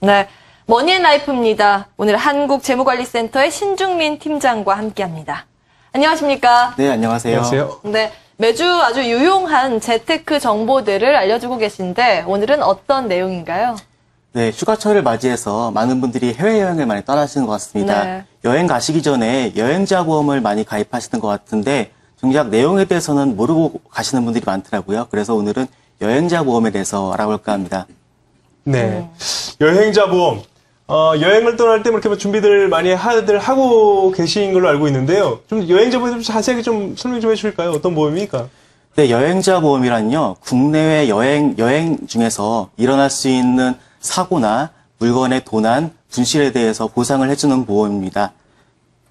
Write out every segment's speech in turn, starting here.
네, 머니앤라이프입니다. 오늘 한국재무관리센터의 신중민 팀장과 함께합니다. 안녕하십니까? 네, 안녕하세요. 안녕하세요. 네, 매주 아주 유용한 재테크 정보들을 알려주고 계신데 오늘은 어떤 내용인가요? 네, 휴가철을 맞이해서 많은 분들이 해외여행을 많이 떠나시는 것 같습니다. 네. 여행 가시기 전에 여행자 보험을 많이 가입하시는 것 같은데 정작 내용에 대해서는 모르고 가시는 분들이 많더라고요. 그래서 오늘은 여행자 보험에 대해서 알아볼까 합니다. 네. 여행자 보험. 여행을 떠날 때 이렇게 준비들 많이 하고 계신 걸로 알고 있는데요. 좀 여행자 보험 좀 자세하게 좀 설명 좀 해주실까요? 어떤 보험입니까? 네, 여행자 보험이란요, 국내외 여행 중에서 일어날 수 있는 사고나 물건의 도난, 분실에 대해서 보상을 해주는 보험입니다.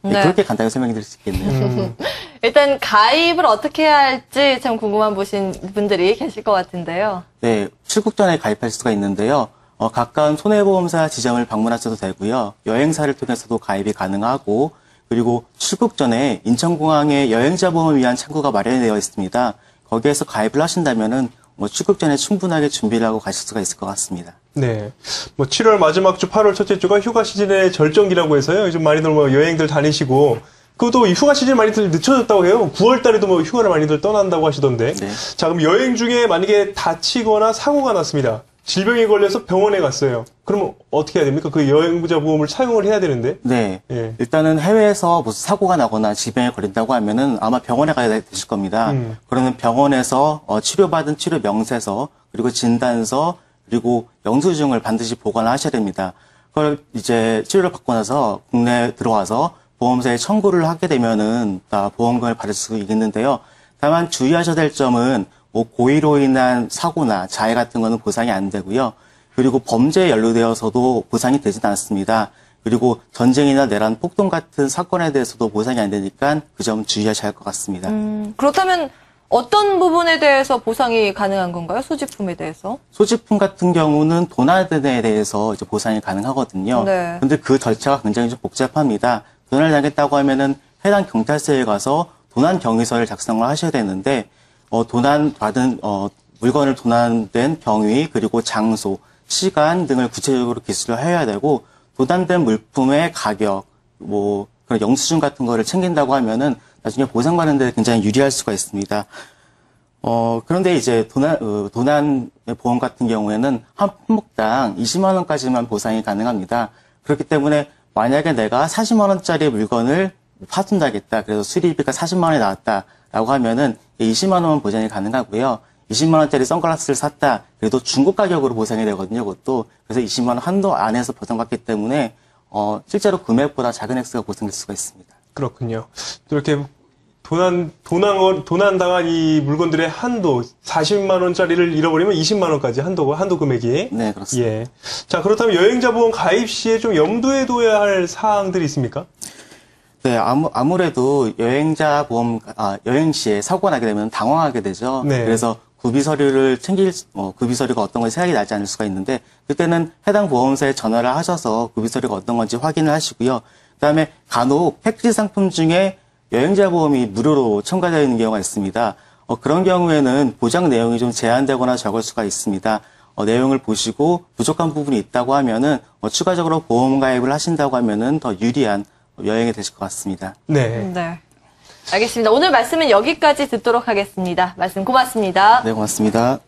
네, 그렇게 간단히 설명해 드릴 수 있겠네요. 일단 가입을 어떻게 해야 할지 참 궁금한 분들이 계실 것 같은데요. 네, 출국 전에 가입할 수가 있는데요. 가까운 손해보험사 지점을 방문하셔도 되고요. 여행사를 통해서도 가입이 가능하고, 그리고 출국 전에 인천공항에 여행자 보험을 위한 창구가 마련되어 있습니다. 거기에서 가입을 하신다면은 출국 전에 충분하게 준비를 하고 가실 수가 있을 것 같습니다. 네. 7월 마지막 주, 8월 첫째 주가 휴가 시즌의 절정기라고 해서요. 요즘 많이들 여행들 다니시고, 그것도 휴가 시즌 많이들 늦춰졌다고 해요. 9월 달에도 휴가를 많이들 떠난다고 하시던데. 네. 자, 그럼 여행 중에 만약에 다치거나 사고가 났습니다. 질병에 걸려서 병원에 갔어요. 그러면 어떻게 해야 됩니까? 그 여행자 보험을 사용을 해야 되는데. 네. 예. 일단은 해외에서 무슨 사고가 나거나 질병에 걸린다고 하면은 아마 병원에 가야 되실 겁니다. 그러면 병원에서 치료받은 치료 명세서, 그리고 진단서, 그리고 영수증을 반드시 보관하셔야 됩니다. 그걸 이제 치료를 받고 나서 국내에 들어와서 보험사에 청구를 하게 되면은 다 보험금을 받을 수 있는데요. 다만 주의하셔야 될 점은 고의로 인한 사고나 자해 같은 거는 보상이 안 되고요. 그리고 범죄에 연루되어서도 보상이 되진 않습니다. 그리고 전쟁이나 내란, 폭동 같은 사건에 대해서도 보상이 안 되니까 그 점 주의하셔야 할 것 같습니다. 그렇다면 어떤 부분에 대해서 보상이 가능한 건가요? 소지품에 대해서? 소지품 같은 경우는 도난에 대해서 이제 보상이 가능하거든요. 네. 근데 그 절차가 굉장히 좀 복잡합니다. 도난을 당했다고 하면은 해당 경찰서에 가서 도난 경위서를 작성을 하셔야 되는데, 물건을 도난된 경위, 그리고 장소, 시간 등을 구체적으로 기술을 해야 되고, 도난된 물품의 가격, 그런 영수증 같은 거를 챙긴다고 하면은 나중에 보상받는 데 굉장히 유리할 수가 있습니다. 그런데 이제 도난 보험 같은 경우에는 한 품목당 20만 원까지만 보상이 가능합니다. 그렇기 때문에 만약에 내가 40만 원짜리 물건을 파손당했다. 그래서 수리비가 40만 원이 나왔다라고 하면은 20만 원은 보장이 가능하고요. 20만 원짜리 선글라스를 샀다. 그래도 중고 가격으로 보상이 되거든요. 그것도. 그래서 20만 원 한도 안에서 보상받기 때문에 실제로 금액보다 작은 액수가 보상될 수가 있습니다. 그렇군요. 또 이렇게 도난당한 이 물건들의 한도 40만 원짜리를 잃어버리면 20만 원까지 한도 금액이. 네, 그렇습니다. 예. 자, 그렇다면 여행자 보험 가입 시에 좀 염두에 둬야 할 사항들이 있습니까? 네, 아무래도 여행 시에 사고가 나게 되면 당황하게 되죠. 네. 그래서 구비서류를 구비서류가 어떤 건지 생각이 나지 않을 수가 있는데, 그때는 해당 보험사에 전화를 하셔서 구비서류가 어떤 건지 확인을 하시고요. 그 다음에 간혹 패키지 상품 중에 여행자 보험이 무료로 첨가되어 있는 경우가 있습니다. 그런 경우에는 보장 내용이 좀 제한되거나 적을 수가 있습니다. 내용을 보시고 부족한 부분이 있다고 하면은 추가적으로 보험 가입을 하신다고 하면은 더 유리한 여행이 되실 것 같습니다. 네. 네. 알겠습니다. 오늘 말씀은 여기까지 듣도록 하겠습니다. 말씀 고맙습니다. 네, 고맙습니다.